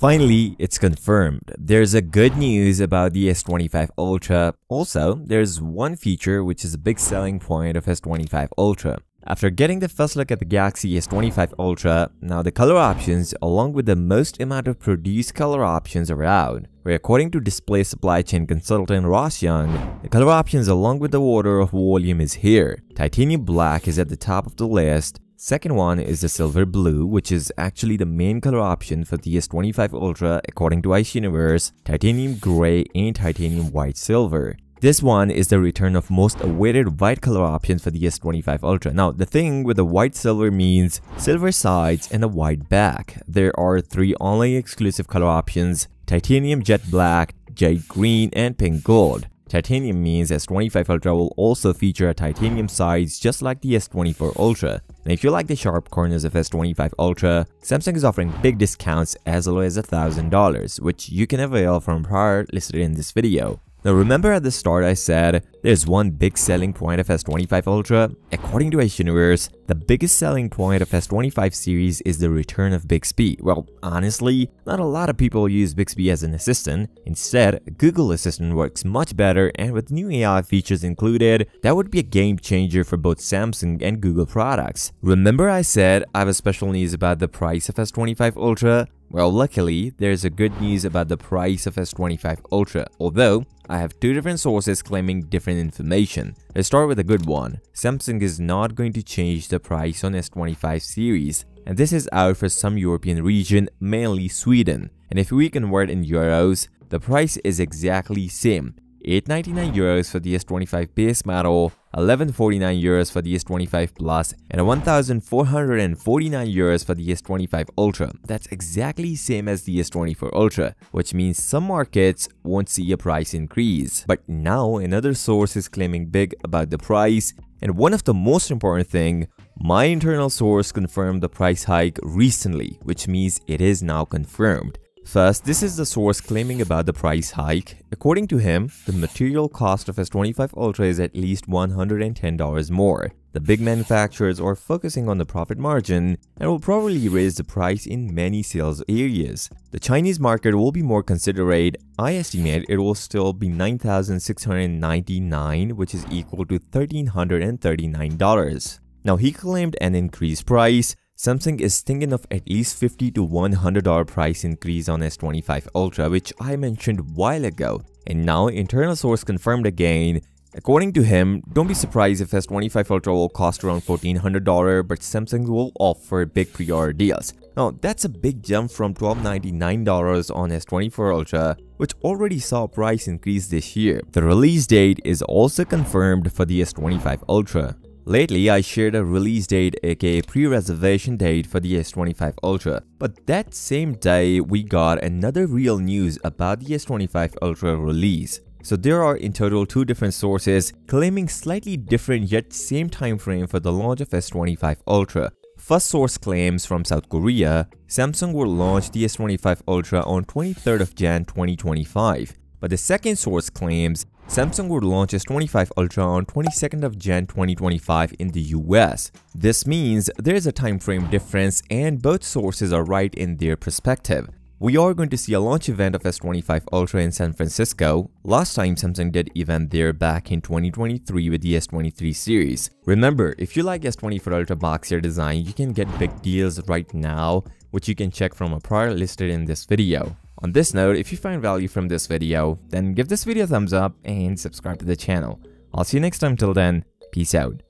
Finally, it's confirmed. There's a good news about the S25 Ultra. Also, there's one feature which is a big selling point of S25 Ultra. After getting the first look at the Galaxy S25 Ultra, now the color options along with the most amount of produced color options are out, where according to display supply chain consultant Ross Young, the color options along with the order of volume is here. Titanium black is at the top of the list. Second one is the silver blue, which is actually the main color option for the S25 Ultra according to Universe, titanium gray and titanium white silver. This one is the return of most awaited white color options for the S25 Ultra. Now, the thing with the white silver means silver sides and a white back. There are 3 online exclusive color options: titanium jet black, jade green, and pink gold. Titanium means S25 Ultra will also feature a titanium sides just like the S24 Ultra. And if you like the sharp corners of S25 Ultra, Samsung is offering big discounts as low as $1,000, which you can avail from prior listed in this video. Now remember at the start I said there's one big selling point of S25 Ultra? According to Universe, the biggest selling point of S25 series is the return of Bixby. Well, honestly, not a lot of people use Bixby as an assistant. Instead, Google Assistant works much better, and with new AI features included, that would be a game changer for both Samsung and Google products. Remember I said I have a special news about the price of S25 Ultra? Well, luckily, there's a good news about the price of S25 Ultra, although I have 2 different sources claiming different information. Let's start with a good one. Samsung is not going to change the price on S25 series, and this is out for some European region, mainly Sweden. And if we convert in euros, the price is exactly same. 899 euros for the S25 base model, 1149 euros for the S25 Plus, and 1449 euros for the S25 Ultra. That's exactly same as the S24 Ultra, which means some markets won't see a price increase. But now another source is claiming big about the price, and one of the most important thing, my internal source confirmed the price hike recently, which means it is now confirmed. First, this is the source claiming about the price hike. According to him, the material cost of S25 Ultra is at least $110 more. The big manufacturers are focusing on the profit margin and will probably raise the price in many sales areas. The Chinese market will be more considerate. I estimate it will still be $9,699, which is equal to $1,339. Now, he claimed an increased price. Samsung is thinking of at least $50 to $100 price increase on S25 Ultra, which I mentioned a while ago. And now internal source confirmed again. According to him, don't be surprised if S25 Ultra will cost around $1,400, but Samsung will offer big pre-order deals. Now, that's a big jump from $1,299 on S24 Ultra, which already saw a price increase this year. The release date is also confirmed for the S25 Ultra. Lately, I shared a release date aka pre-reservation date for the S25 Ultra, but that same day we got another real news about the S25 Ultra release. So there are in total 2 different sources claiming slightly different yet same time frame for the launch of S25 Ultra. First source claims from South Korea, Samsung will launch the S25 Ultra on 23rd of Jan 2025. But the second source claims Samsung would launch S25 Ultra on 22nd of Jan 2025 in the US. This means there is a time frame difference and both sources are right in their perspective. We are going to see a launch event of S25 Ultra in San Francisco. Last time Samsung did event there back in 2023 with the S23 series. Remember, if you like S24 Ultra boxier design, you can get big deals right now, which you can check from a prior listed in this video. On this note, if you find value from this video, then give this video a thumbs up and subscribe to the channel. I'll see you next time. Till then, peace out.